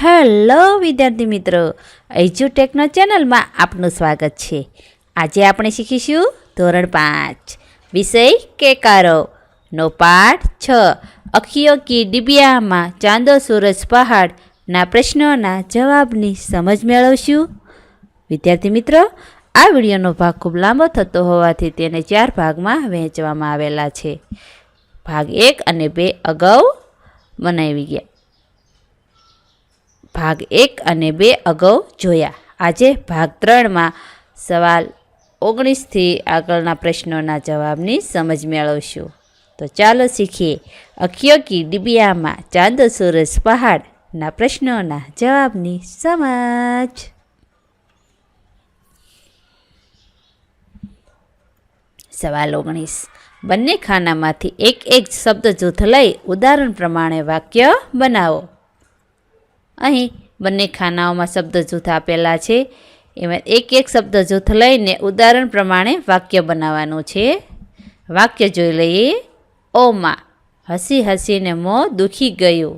Hello વિદ્યાર્થી મિત્રો, એજ્યુટેકનો ચેનલમાં આપનું સ્વાગત છે. આજે આપણે શીખીશું ધોરણ 5 વિષય કેકારોનો પાઠ 6 અખિયો કી ડિબિયામાં ચાંદો સૂરજ પહાડના પ્રશ્નોના જવાબની સમજ મેળવશું. વિદ્યાર્થી મિત્રો, આ વિડીયોનો ભાગ ખૂબ લાંબો થતો હોવાથી તેને 4 ભાગમાં વહેંચવામાં આવેલા છે. ભાગ 1 અને 2 અગાઉ બનાવી ગયા. ભાગ 1 અને 2 અગાઉ જોયા. આજે ભાગ 3માં સવાલ 19થી આગળના પ્રશ્નોના જવાબની સમજ મેળવશું. તો ચાલો શીખીએ અખિયો કી ડિબિયામાં ચાંદો સૂરજ પહાડના પ્રશ્નોના જવાબની સમજ. સવાલ 19. બંને ખાનામાંથી એક શબ્દ જૂથ લઈ ઉદાહરણ પ્રમાણે વાક્ય બનાવો. અહીં બંને ખાનાઓમાં શબ્દ જૂથ આપેલા છે. એમાં એક શબ્દ જૂથ લઈને ઉદાહરણ પ્રમાણે વાક્ય બનાવવાનું છે. વાક્ય જોઈ લઈએ. ઓમાં હસી હસીને મોં દુખી ગયું.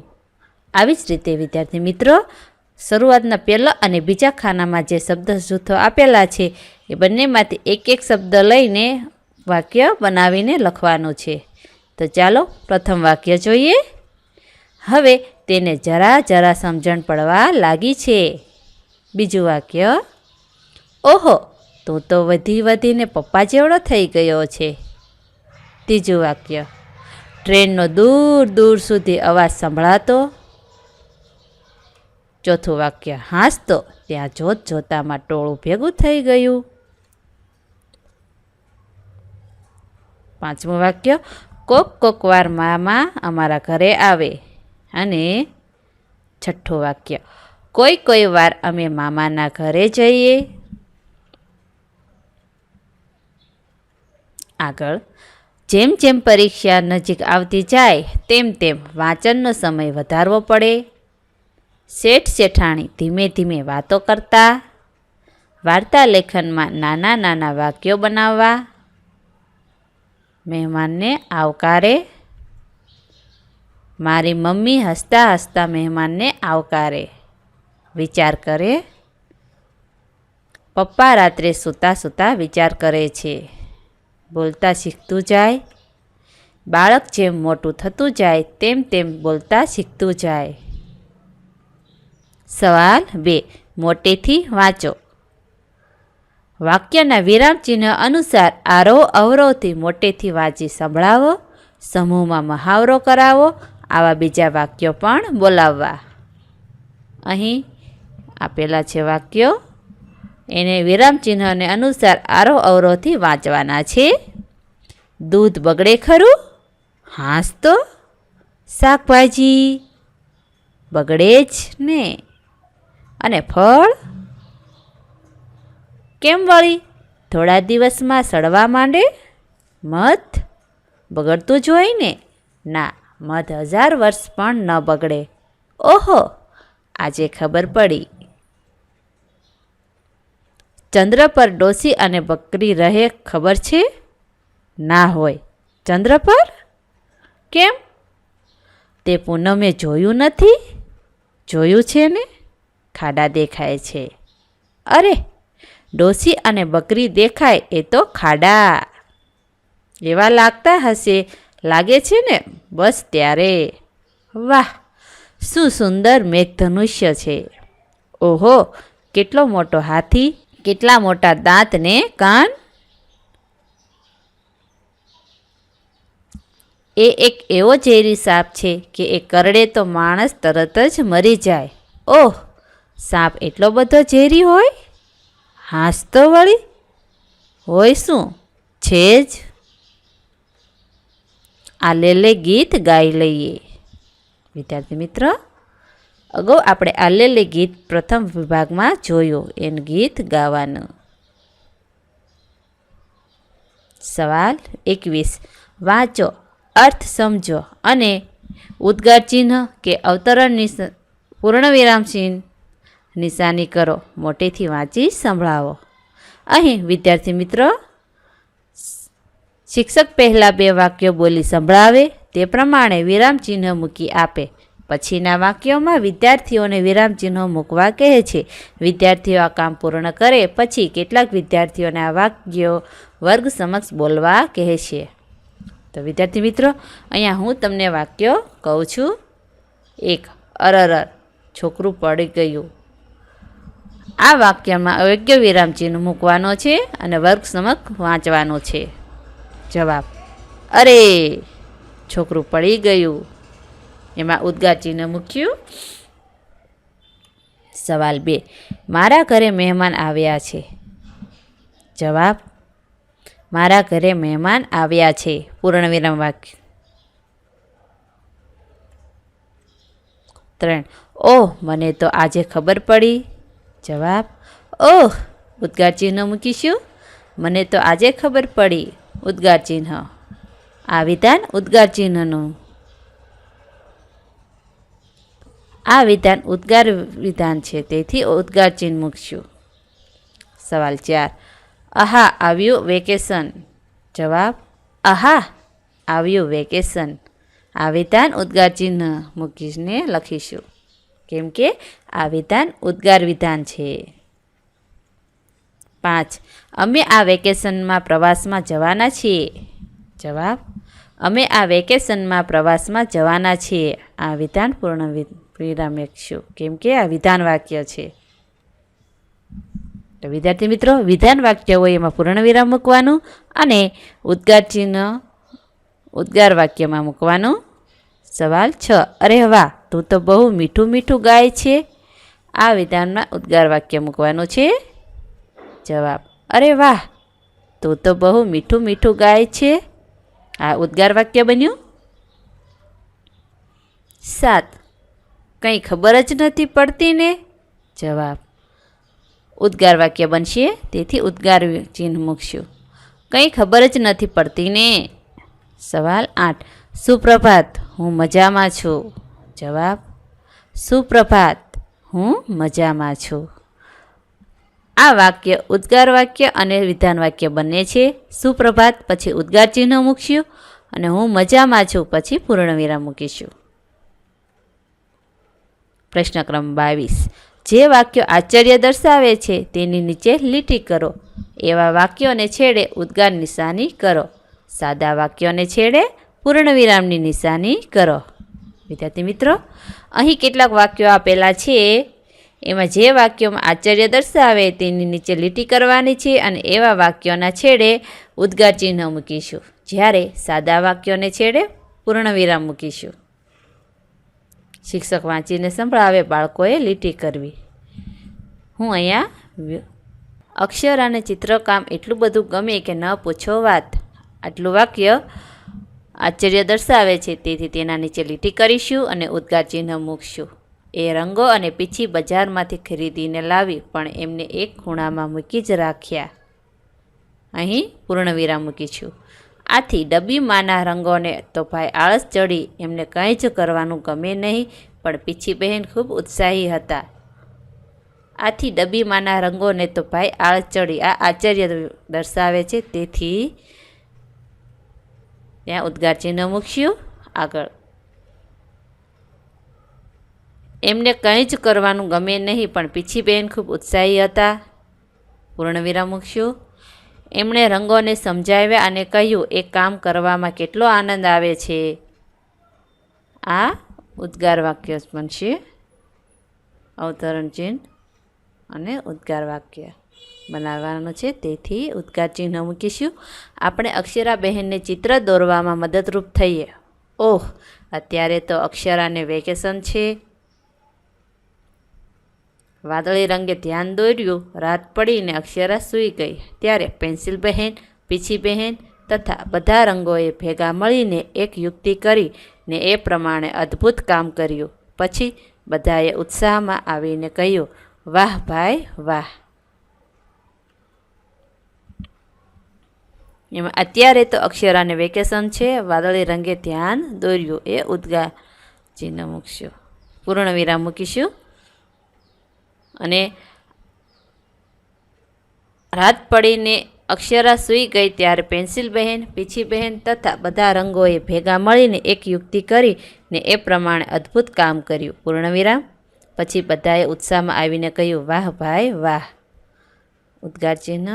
આવી જ રીતે વિદ્યાર્થી મિત્રો, શરૂઆતના પહેલા અને બીજા ખાનામાં જે શબ્દ જૂથો આપેલા છે એ બંનેમાંથી એક શબ્દ લઈને વાક્ય બનાવીને લખવાનું છે. તો ચાલો પ્રથમ વાક્ય જોઈએ. હવે તેને જરા સમજણ પડવા લાગી છે. બીજું વાક્ય. ઓહો, તું તો વધીને પપ્પા જેવડો થઈ ગયો છે. ત્રીજું વાક્ય. ટ્રેનનો દૂર સુધી અવાજ સંભળાતો. ચોથું વાક્ય. હાંસતો ત્યાં જોતામાં ટોળું ભેગું થઈ ગયું. પાંચમું વાક્ય. કોક વાર મામા અમારા ઘરે આવે. અને છઠ્ઠું વાક્ય. કોઈ વાર અમે મામાના ઘરે જઈએ. આગળ. જેમ પરીક્ષા નજીક આવતી જાય તેમ વાંચનનો સમય વધારવો પડે. શેઠાણી ધીમે વાતો કરતા. વાર્તા લેખનમાં નાના વાક્યો બનાવવા. મહેમાનને આવકારે. મારી મમ્મી હસતા મહેમાનને આવકારે. વિચાર કરે. પપ્પા રાત્રે સૂતા વિચાર કરે છે. બોલતા શીખતું જાય. બાળક જેમ મોટું થતું જાય તેમ બોલતા શીખતું જાય. સવાલ 2. મોટેથી વાંચો. વાક્યના વિરામચિહ્ન અનુસાર આરોહ અવરોહથી મોટેથી વાંચી સંભળાવો. સમૂહમાં મહાવરો કરાવો. આવા બીજા વાક્યો પણ બોલાવવા. અહીં આપેલા છે વાક્યો, એને વિરામચિહ્નને અનુસાર આરોહ અવરોહથી વાંચવાના છે. દૂધ બગડે ખરું? હાંસતો. શાકભાજી બગડે જ ને. અને ફળ કેમ વળી થોડા દિવસમાં સડવા માંડે? મધ બગડતું જ હોય ને. ના, મધ 1000 વર્ષ પણ ન બગડે. ઓહો, આજે ખબર પડી. ચંદ્ર પર ડોસી અને બકરી રહે ખબર છે? ના હોય. ચંદ્ર પર? કેમ? તે પૂનમે જોયું નથી? જોયું છે ને. ખાડા દેખાય છે. અરે, ડોસી અને બકરી દેખાય એ તો ખાડા. એવા લાગતા હશે, લાગે છે ને બસ ત્યારે. વાહ, શું સુંદર મેઘધનુષ્ય છે. ઓહો, કેટલો મોટો હાથી, કેટલા મોટા દાંત ને કાન. એ એક એવો ઝેરી સાપ છે કે એ કરડે તો માણસ તરત જ મરી જાય. ઓહ, સાપ એટલો બધો ઝેરી હોય? હાંસતો વળી હોય શું, છે જ. આ લે ગીત ગાઈ લઈએ. વિદ્યાર્થી મિત્ર, અગાઉ આપણે આ લે ગીત પ્રથમ વિભાગમાં જોયું. એનું ગીત ગાવાનું. સવાલ 21. વાંચો, અર્થ સમજો અને ઉદ્ગાર ચિહ્ન કે અવતરણ પૂર્ણવિરામ ચિહ્ન નિશાની કરો. મોટેથી વાંચી સંભળાવો. અહીં વિદ્યાર્થી મિત્રો, શિક્ષક પહેલાં 2 વાક્યો બોલી સંભળાવે, તે પ્રમાણે વિરામ ચિહ્ન મૂકી આપે. પછીના વાક્યોમાં વિદ્યાર્થીઓને વિરામચિહ્નો મૂકવા કહે છે. વિદ્યાર્થીઓ આ કામ પૂર્ણ કરે પછી કેટલાક વિદ્યાર્થીઓને આ વાક્યો વર્ગ સમક્ષ બોલવા કહે છે. તો વિદ્યાર્થી મિત્રો, અહીંયા હું તમને વાક્યો કહું છું. 1. અરર, છોકરું પડી ગયું. આ વાક્યમાં અયોગ્ય વિરામચિહ્ન મૂકવાનો છે અને વર્ગ સમક્ષ વાંચવાનો છે. જવાબ: અરે, છોકરું પડી ગયું. એમાં ઉદ્ગાર ચિહ્ન મૂક્યું. સવાલ 2. મારા ઘરે મહેમાન આવ્યા છે. જવાબ: મારા ઘરે મહેમાન આવ્યા છે. પૂર્ણ વિરામ વાક્ય. 3. ઓહ, મને તો આજે ખબર પડી. જવાબ: ઓહ, ઉદ્ગાર ચિહ્ન મૂકીશું. મને તો આજે ખબર પડી. ઉદ્ગાર ચિહ્ન. આ વિધાન ઉદ્ગાર ચિહ્નનું. આ વિધાન ઉદ્ગાર વિધાન છે, તેથી ઉદ્ગાર ચિહ્ન મૂકશું. સવાલ 4. આહા, આવ્યું વેકેશન. જવાબ: આહા, આવ્યું વેકેશન. આ વિધાન ઉદ્ગાર ચિહ્ન મૂકીને લખીશું, કેમ કે આ વિધાન ઉદ્ગાર વિધાન છે. 5. અમે આ વેકેશનમાં પ્રવાસમાં જવાના છીએ. જવાબ: અમે આ વેકેશનમાં પ્રવાસમાં જવાના છીએ. આ વિધાન પૂર્ણ વિરામ મૂકશું, કેમ કે આ વિધાન વાક્ય છે. તો વિદ્યાર્થી મિત્રો, વિધાન વાક્ય હોય એમાં પૂર્ણ વિરામ મૂકવાનું અને ઉદ્ગાર ચિહ્ન ઉદ્ગાર વાક્યમાં મૂકવાનું. સવાલ 6. અરે વાહ, તું તો બહુ મીઠું મીઠું ગાય છે. આ વિધાનમાં ઉદ્ગાર વાક્ય મૂકવાનું છે. જવાબ: અરે વાહ, તું તો બહુ મીઠું મીઠું ગાય છે. આ ઉદ્ગાર વાક્ય બન્યું. 7. કંઈ ખબર જ નથી પડતી ને. જવાબ: ઉદ્ગાર વાક્ય બનશે, તેથી ઉદ્ગાર ચિહ્ન મૂકશું. કંઈ ખબર જ નથી પડતી ને. સવાલ 8. સુપ્રભાત, હું મજામાં છું. જવાબ: સુપ્રભાત, હું મજામાં છું. આ વાક્ય ઉદ્ગાર વાક્ય અને વિધાન વાક્ય બંને છે. સુપ્રભાત પછી ઉદ્ગાર ચિહ્ન મૂકશું અને હું મજામાં છું પછી પૂર્ણ વિરામ મૂકીશું. પ્રશ્ન ક્રમ 22. જે વાક્યો આશ્ચર્ય દર્શાવે છે તેની નીચે લીટી કરો. એવા વાક્યોને છેડે ઉદ્ગાર નિશાની કરો. સાદા વાક્યોને છેડે પૂર્ણ વિરામની નિશાની કરો. વિદ્યાર્થી મિત્રો, અહીં કેટલાક વાક્યો આપેલા છે. એમાં જે વાક્યોમાં આશ્ચર્ય દર્શાવે તેની નીચે લીટી કરવાની છે અને એવા વાક્યોના છેડે ઉદ્ગાર ચિહ્ન મૂકીશું. જ્યારે સાદા વાક્યોને છેડે પૂર્ણ વિરામ મૂકીશું. શિક્ષક વાંચીને સંભળાવે, બાળકોએ લીટી કરવી. હું અહીંયા અક્ષર અને ચિત્રકામ એટલું બધું ગમે કે ન પૂછો વાત. આટલું વાક્ય આશ્ચર્ય દર્શાવે છે, તેથી તેના નીચે લીટી કરીશું અને ઉદ્ગાર ચિહ્ન મૂકશું. એ રંગો અને પીછી બજારમાંથી ખરીદીને લાવી, પણ એમને એક ખૂણામાં મૂકી જ રાખ્યા. અહીં પૂર્ણ વિરામ મૂકીશું. આથી ડબ્બીમાંના રંગોને તો ભાઈ આળસ ચડી, એમને કંઈ જ કરવાનું ગમે નહીં, પણ પીછી બહેન ખૂબ ઉત્સાહી હતા. આથી ડબ્બીમાંના રંગોને તો ભાઈ આળસ ચડી. આ આશ્ચર્ય દર્શાવે છે, તેથી ત્યાં ઉદ્ગાર ચિહ્ન મૂકશું. આગળ, એમને કંઈ જ કરવાનું ગમે નહીં, પણ પીછી બહેન ખૂબ ઉત્સાહી હતા. પૂર્ણ વિરામ મૂકશું. એમણે રંગોને સમજાવ્યા અને કહ્યું, એ કામ કરવામાં કેટલો આનંદ આવે છે. આ ઉદ્ગાર વાક્ય બનશે. અવતરણ ચિહ્ન અને ઉદ્ગાર વાક્ય બનાવવાનું છે, તેથી ઉદ્ગાર ચિહ્ન મૂકીશું. આપણે અક્ષરાબહેનને ચિત્ર દોરવામાં મદદરૂપ થઈએ. ઓહ, અત્યારે તો અક્ષરાને વેકેશન છે. વાદળી રંગે ધ્યાન દોર્યું. રાત પડીને અક્ષરા સૂઈ ગઈ. ત્યારે પેન્સિલ બહેન, પીછી બહેન તથા બધા રંગોએ ભેગા મળીને એક યુક્તિ કરીને એ પ્રમાણે અદ્ભુત કામ કર્યું. પછી બધાએ ઉત્સાહમાં આવીને કહ્યું, વાહ ભાઈ વાહ. એમાં અત્યારે તો અક્ષરાને વેકેશન છે. વાદળી રંગે ધ્યાન દોર્યું. એ ઉદ્ગાર ચિહ્ન મૂકશું. પૂર્ણ વિરામ મૂકીશું. અને રાત પડીને અક્ષરા સૂઈ ગઈ ત્યારે પેન્સિલ બહેન, પીછી બહેન તથા બધા રંગોએ ભેગા મળીને એક યુક્તિ કરીને એ પ્રમાણે અદ્ભુત કામ કર્યું. પૂર્ણવિરામ. પછી બધાએ ઉત્સાહમાં આવીને કહ્યું, વાહ ભાઈ વાહ. ઉદ્ગાર ચિહ્ન.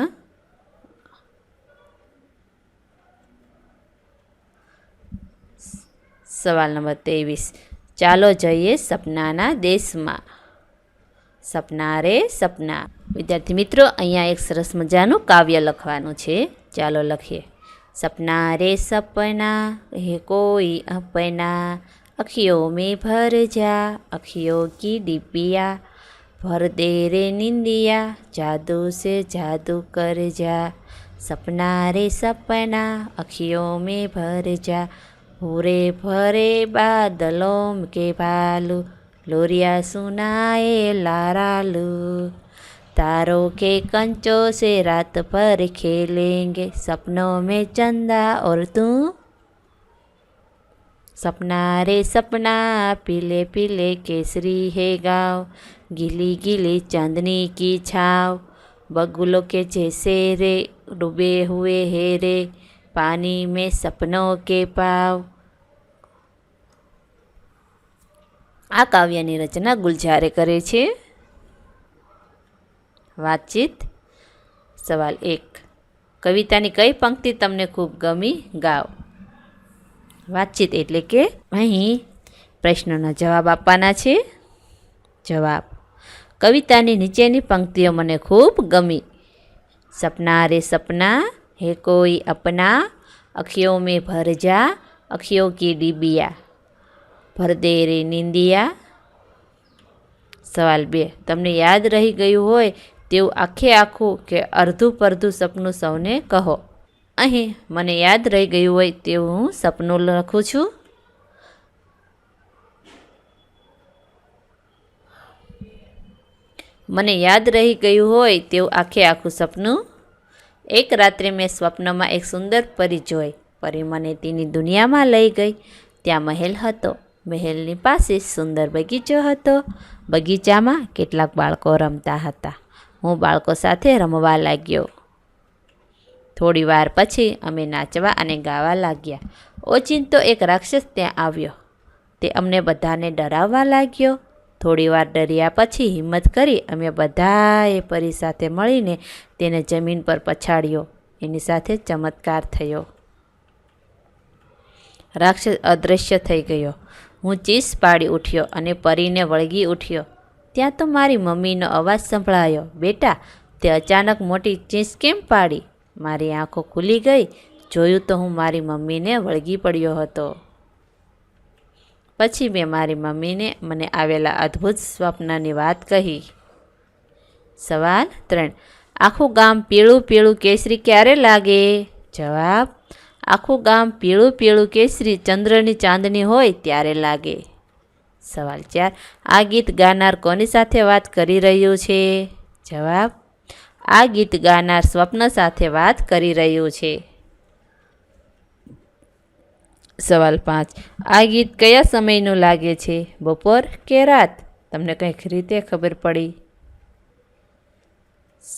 સવાલ નંબર 23. ચાલો જઈએ સપનાના દેશમાં. સપના રે સપના. વિદ્યાર્થી મિત્રો, અહીંયા એક સરસ મજાનું કાવ્ય લખવાનું છે. ચાલો લખીએ. સપના રે સપના હે કોઈ अपना, अखियों में भर जा अखियों की डिबिया, भर दे रे निंदिया जादू से जादू कर जा. सपना रे सपना अखियों में भर जा, भूरे भरे बादलों के भालू, लोरिया सुनाए लारालू. तारों के कंचों से रात भर खेलेंगे, सपनों में चंदा और तू. सपना रे सपना पीले पीले केसरी है गाँव, गीली गीली चांदनी की छाँव, बगुलों के जैसे रे डूबे हुए है रे पानी में सपनों के पाव. આ કાવ્યની રચના ગુલજારે કરે છે. વાતચીત. સવાલ 1. કવિતાની કઈ પંક્તિ તમને ખૂબ ગમી? ગાઓ. વાતચીત એટલે કે અહીં પ્રશ્નોના જવાબ આપવાના છે. જવાબ. કવિતાની નીચેની પંક્તિઓ મને ખૂબ ગમી. સપના રે સપના હે કોઈ अपना, अखियों में भर जा अखियों की डिबिया, भर दे रे निंदिया. સવાલ 2. તમને યાદ રહી ગયું હોય તેવું આખે આખું કે અડધું પડધું સપનું સૌને કહો. અહીં મને યાદ રહી ગયું હોય તેવું હું સપનું લખું છું. મને યાદ રહી ગયું હોય તેવું આખે આખું સપનું. એક રાત્રે મેં સ્વપ્નમાં એક સુંદર પરી જોઈ. પરી મને તેની દુનિયામાં લઈ ગઈ. ત્યાં મહેલ હતો. મહેલની પાસે સુંદર બગીચો હતો. બગીચામાં કેટલાક બાળકો રમતા હતા. હું બાળકો સાથે રમવા લાગ્યો. થોડી વાર પછી અમે નાચવા અને ગાવા લાગ્યા. ઓચિંતો એક રાક્ષસ ત્યાં આવ્યો. તે અમને બધાને ડરાવવા લાગ્યો. થોડી વાર ડર્યા પછી હિંમત કરી અમે બધાએ પરી સાથે મળીને તેને જમીન પર પછાડ્યો. એની સાથે ચમત્કાર થયો. રાક્ષસ અદૃશ્ય થઈ ગયો. હું ચીસ પાડી ઉઠ્યો અને પરીને વળગી ઉઠ્યો. ત્યાં તો મારી મમ્મીનો અવાજ સંભળાયો, બેટા તે અચાનક મોટી ચીસ કેમ પાડી? મારી આંખો ખુલી ગઈ. જોયું તો હું મારી મમ્મીને વળગી પડ્યો હતો. પછી મેં મારી મમ્મીને મને આવેલા અદ્ભુત સ્વપ્નની વાત કહી. સવાલ 3. આખું ગામ પીળું પીળું કેસરી ક્યારે લાગે? જવાબ. આખું ગામ પીળું પીળું કેસરી ચંદ્રની ચાંદની હોય ત્યારે લાગે. સવાલ 4. આ ગીત ગાનાર કોની સાથે વાત કરી રહ્યું છે? જવાબ. આ ગીત ગાનાર સ્વપ્ન સાથે વાત કરી રહ્યું છે. સવાલ 5. આ ગીત કયા સમયનું લાગે છે? બપોર કે રાત? તમને કંઈક રીતે ખબર પડી?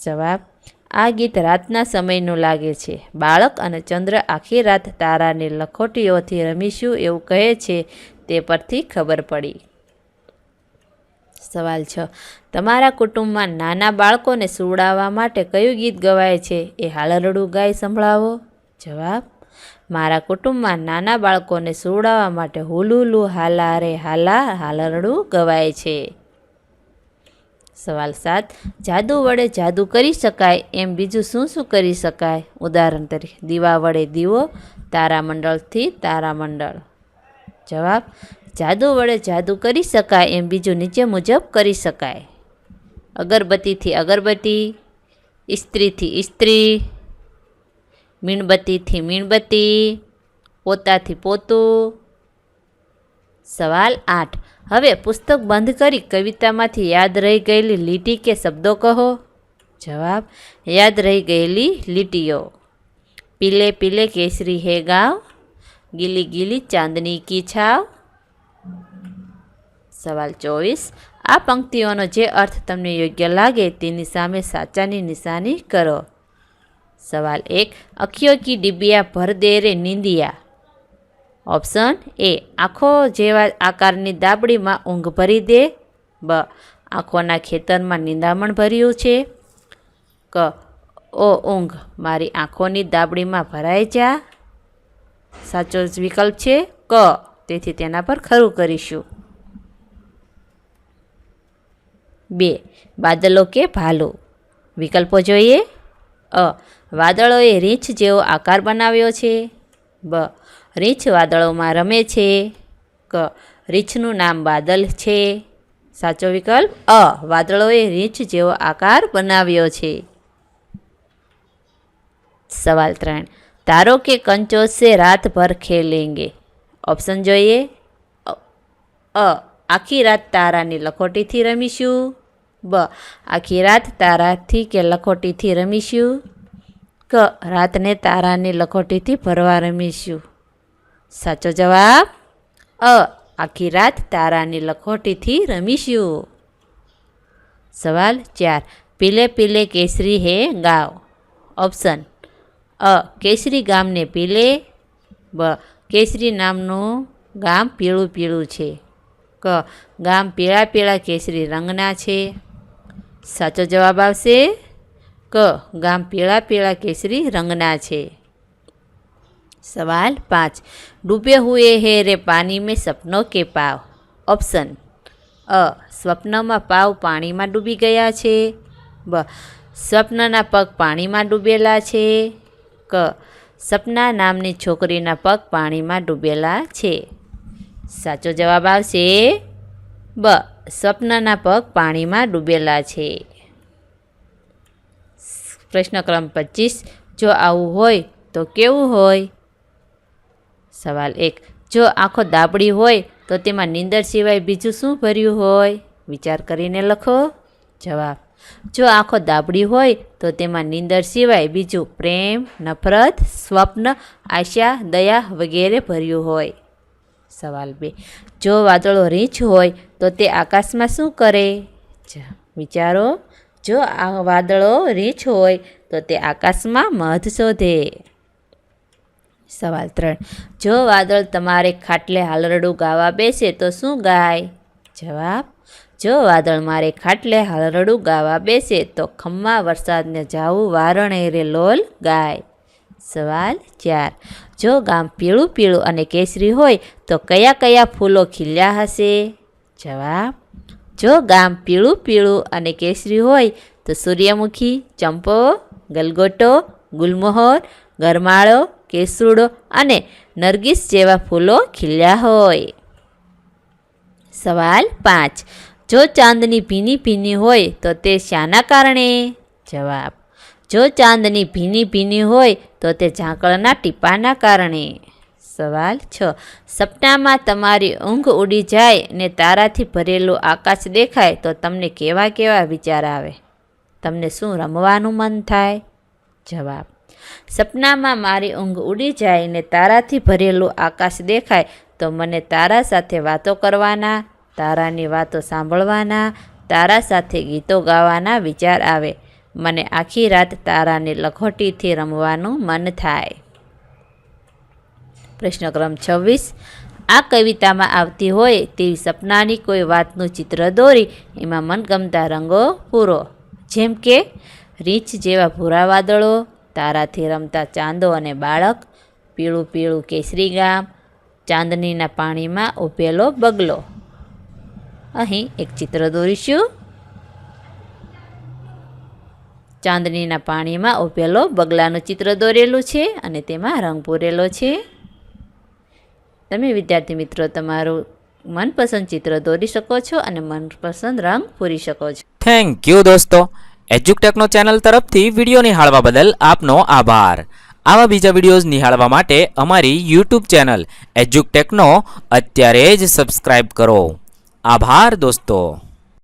જવાબ. આ ગીત રાતના સમયનું લાગે છે. બાળક અને ચંદ્ર આખી રાત તારાની લખોટીઓથી રમીશું એવું કહે છે, તે પરથી ખબર પડી. સવાલ 6. તમારા કુટુંબમાં નાના બાળકોને સુવડાવવા માટે કયું ગીત ગવાય છે? એ હાલરડું ગાય સંભળાવો. જવાબ. મારા કુટુંબમાં નાના બાળકોને સુવડાવવા માટે હુલુલુ હાલા રે હાલા હાલરડું ગવાય છે. સવાલ 7. જાદુ વડે જાદુ કરી શકાય એમ બીજું શું શું કરી શકાય? ઉદાહરણ તરીકે દીવા વડે દીવો, તારામંડળથી તારામંડળ. જવાબ. જાદુ વડે જાદુ કરી શકાય એમ બીજું નીચે મુજબ કરી શકાય. અગરબત્તીથી અગરબત્તી, ઇસ્ત્રીથી ઇસ્ત્રી, મીણબત્તીથી મીણબત્તી, પોતાથી પોતું. સવાલ 8. હવે પુસ્તક બંધ કરી કવિતામાંથી યાદ રહી ગયેલી લીટી કે શબ્દો કહો. જવાબ. યાદ રહી ગયેલી લીટીઓ. પીલે પીલે કેસરી હે ગાँव, ગીલી ગીલી ચાંદની કી છાવ. સવાલ 24. આ પંક્તિઓનો જે અર્થ તમને યોગ્ય લાગે તેની સામે સાચાની નિશાની કરો. सवाल 1, अखियों की डिबिया भर दे रे नींदिया। ऑप्शन ए, आँखों जेवा आकारनी दाबड़ीमां ऊँघ भरी दे। ब, आँखोना खेतरमां निंदामण भर्યું છે। क, ओ ऊँघ मारी आँखोनी दाबड़ीमां भराई जा। साचो विकल्प छे क, तेथी तेना पर खरुं करीशुं। 2, बादलों के भालू। विकल्पो जोईए। अ, वादळोए रींछ जेवो आकार बनाव्यो छे। ब, रींछ वादळोमां रमे छे। क, रींछनुं नाम बादल छे। साचो विकल्प अ, वादळोए रींछ जेवो आकार बनाव्यो छे। सवाल 3, तारों के कंचों से रात भर खेलेंगे। ऑप्शन जोईए। अ, आखी रात तारानी लखोटीथी रमीशुं। ब, आखी रात ताराथी के लखोटीथी रमीशुं। क, रातने तारानी लखोटीथी भरवा रमीशुं। साचो जवाब अ, आखी रात तारानी लखोटीथी रमीशुं। सवाल 4, पीले पीले केसरी है गाँव। ऑप्शन अ, केसरी गाम ने पीले। ब, केसरी नामनुं गाम पीळुं पीळुं छे। क, गाम पीळा पीळा केसरी रंगना छे। साचो जवाब आवशे क, गाम पीळा पीळा केसरी रंगना छे। सवाल 5, डूबे हुए है रे पानी में सपनों के पाव। ऑप्शन अ, स्वप्नमा पाव पाणी में डूबी गया छे। ब, स्वप्नना पग पाणी में डूबेला छे। क, सपना नामनी छोकरीना पग पाणी में डूबेला छे। साचो जवाब आवशे ब, स्वप्नना पग पाणी में डूबेला छे। प्रश्न क्रम 25, जो आवुं होय तो केवुं होय। सवाल 1, जो आँखो दाबड़ी होय तो तेमां नींदर सिवाय बीजुं शुं भर्युं होय। विचार करीने लखो जवाब। जो आँखो दाबड़ी होय तो तेमां नींदर सिवाय बीजुं प्रेम, नफरत, स्वप्न, आशा, दया वगैरे भर्युं होय। सवाल 2, जो वादळो रींछ होय तो ते आकाशमां शुं करे। विचारो। जो आ वादळो रींछ होय तो ते आकाशमां मध शोधे। सवाल 3, जो वादळ तमारे खाटले हालरडું गावा बेसे तो शुं गाय। जवाब, जो वादळ मारे खाटले हालरडું गावा बेसे तो खम्मा वरसादने जाऊं वारणे रे लोल गाय। सवाल 4, जो गाम पीळुं पीळुं अने केसरी होय तो कया कया फूलो खिल्या हशे। जवाब, जो गाम पीळुं पीळुं अने केसरी होय तो सूर्यमुखी, चंपो, गलगोटो, गुलमोहर, गरमाळो, केसरूडो अने नरगिस जेवा फूलो खिल्या होय। सवाल 5, जो चांदनी भीनी भीनी होय तो ते शाना कारणे। जवाब, जो चांदनी भीनी भीनी होय तो ते झांकळना टीपाना कारणे। सवाल 6, सपनामां तमारी ऊँघ उड़ी जाय ने ताराथी भरेલું आकाश देखाय तो तमने केवा केवा विचार आवे। तमने शुं रमवानुं मन थाय। जवाब, सपनामां मारी ऊँघ उड़ी जाय ने ताराथी भरेલું आकाश देखाय तो मने तारा साथे वातो करवाना, तारानी वातो सांभळवाना, तारा साथे गीतो गावाना विचार आवे। मने आखी रात तारानी लखोटीथी रमवानुं मन थाय। प्रश्न क्रम 26, आ कवितामां आवती होय तेवी सपनानी कोई वातनुं चित्र दोरी एमां मनगमता रंगो पूरो। जेम के रींछ जेवा भूरा वादळो, ताराथी रमता चांदो अने बाळक, पीळुं पीळुं केसरी गाम, चांदनीना पाणीमां ઊભેલો बगलो। અહીં એક ચિત્ર દોરીશું। ચાંદનીના પાણીમાં ઊભેલો બગલાનું ચિત્ર દોરેલું છે અને તેમાં રંગ પૂરેલો છે। તમે વિદ્યાર્થી મિત્રો તમારું મનપસંદ ચિત્ર દોરી શકો છો અને મનપસંદ રંગ પૂરી શકો છો। થેન્ક યુ દોસ્તો। એજ્યુકટેકનો ચેનલ તરફથી વિડીયો નિહાળવા બદલ આપનો આભાર। આવા બીજા વિડીયોઝ નિહાળવા માટે અમારી યુટ્યુબ ચેનલ એજ્યુકટેકનો અત્યારે જ સબસ્ક્રાઇબ કરો। આભાર દોસ્તો।